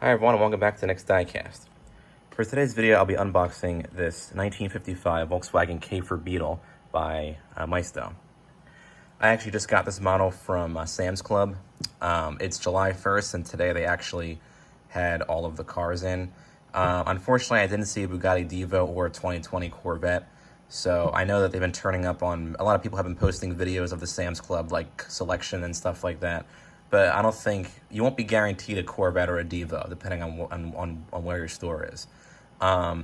Hi everyone, and welcome back to the next diecast. For today's video, I'll be unboxing this 1955 Volkswagen K for Beetle by Maisto. I actually just got this model from Sam's Club. It's July 1st, and today they actually had all of the cars in. Unfortunately, I didn't see a Bugatti Divo or a 2020 Corvette, so I know that they've been turning up on, a lot of people have been posting videos of the Sam's Club, like selection and stuff like that. But I don't think, you won't be guaranteed a Corvette or a Divo, depending on where your store is. I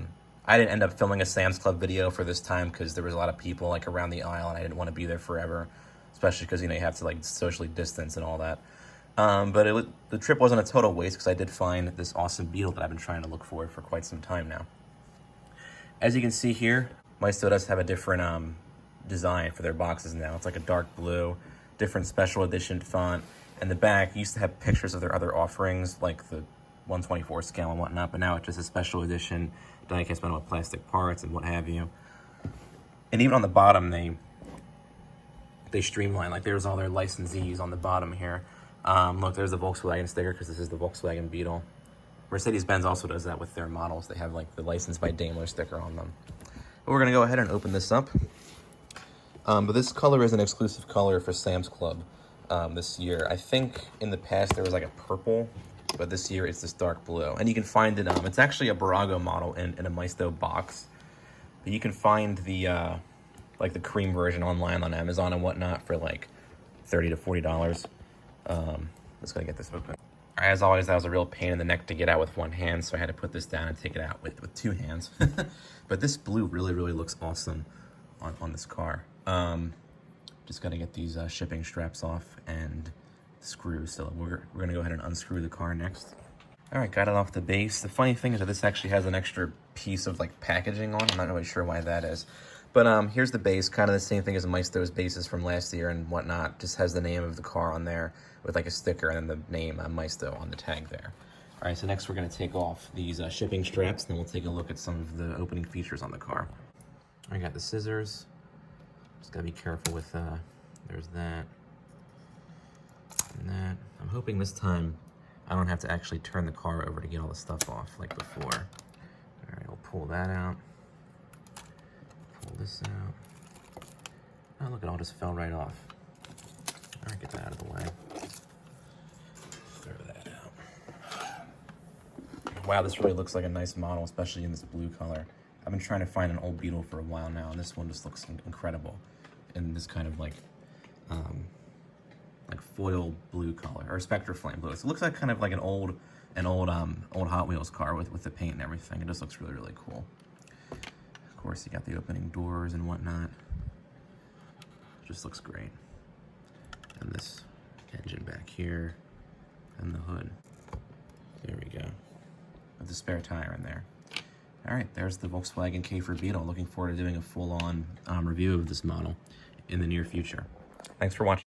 didn't end up filming a Sam's Club video for this time because there was a lot of people like around the aisle and I didn't want to be there forever, especially because, you know, you have to like socially distance and all that. But the trip wasn't a total waste because I did find this awesome Beetle that I've been trying to look for quite some time now. As you can see here, Maisto does have a different design for their boxes now. It's like a dark blue, different special edition font. And the back used to have pictures of their other offerings, like the 1/24 scale and whatnot, but now it's just a special edition diecast metal with plastic parts and what have you. And even on the bottom, they streamline, like there's all their licensees on the bottom here. Look, there's the Volkswagen sticker because this is the Volkswagen Beetle. Mercedes-Benz also does that with their models. They have like the License by Daimler sticker on them. But we're gonna go ahead and open this up. But this color is an exclusive color for Sam's Club. This year. I think in the past there was like a purple, but this year it's this dark blue. And you can find it, it's actually a Bburago model in a Maisto box. But you can find the, like the cream version online on Amazon and whatnot for like $30 to $40. Let's go get this open. As always, that was a real pain in the neck to get out with one hand, so I had to put this down and take it out with two hands. But this blue really, really looks awesome on this car. Just got to get these shipping straps off and screws. So we're going to go ahead and unscrew the car next. All right, got it off the base. The funny thing is that this actually has an extra piece of like packaging on. I'm not really sure why that is. But here's the base, kind of the same thing as Maisto's bases from last year and whatnot. Just has the name of the car on there with like a sticker and then the name Maisto on the tag there. All right, so next we're going to take off these shipping straps, and then we'll take a look at some of the opening features on the car. I got the scissors. Just gotta be careful with, there's that, and that. I'm hoping this time I don't have to actually turn the car over to get all the stuff off like before. All right, we'll pull that out. Pull this out. Oh, look, it all just fell right off. All right, get that out of the way. Throw that out. Wow, this really looks like a nice model, especially in this blue color. I've been trying to find an old Beetle for a while now, and this one just looks incredible in this kind of like foil blue color, or Spectra Flame blue. So it looks like kind of like an old Hot Wheels car with the paint and everything. It just looks really, really cool. Of course, you got the opening doors and whatnot. Just looks great. And this engine back here, and the hood. There we go. With the spare tire in there. All right, there's the Volkswagen K for Beetle. Looking forward to doing a full-on review of this model in the near future. Thanks for watching.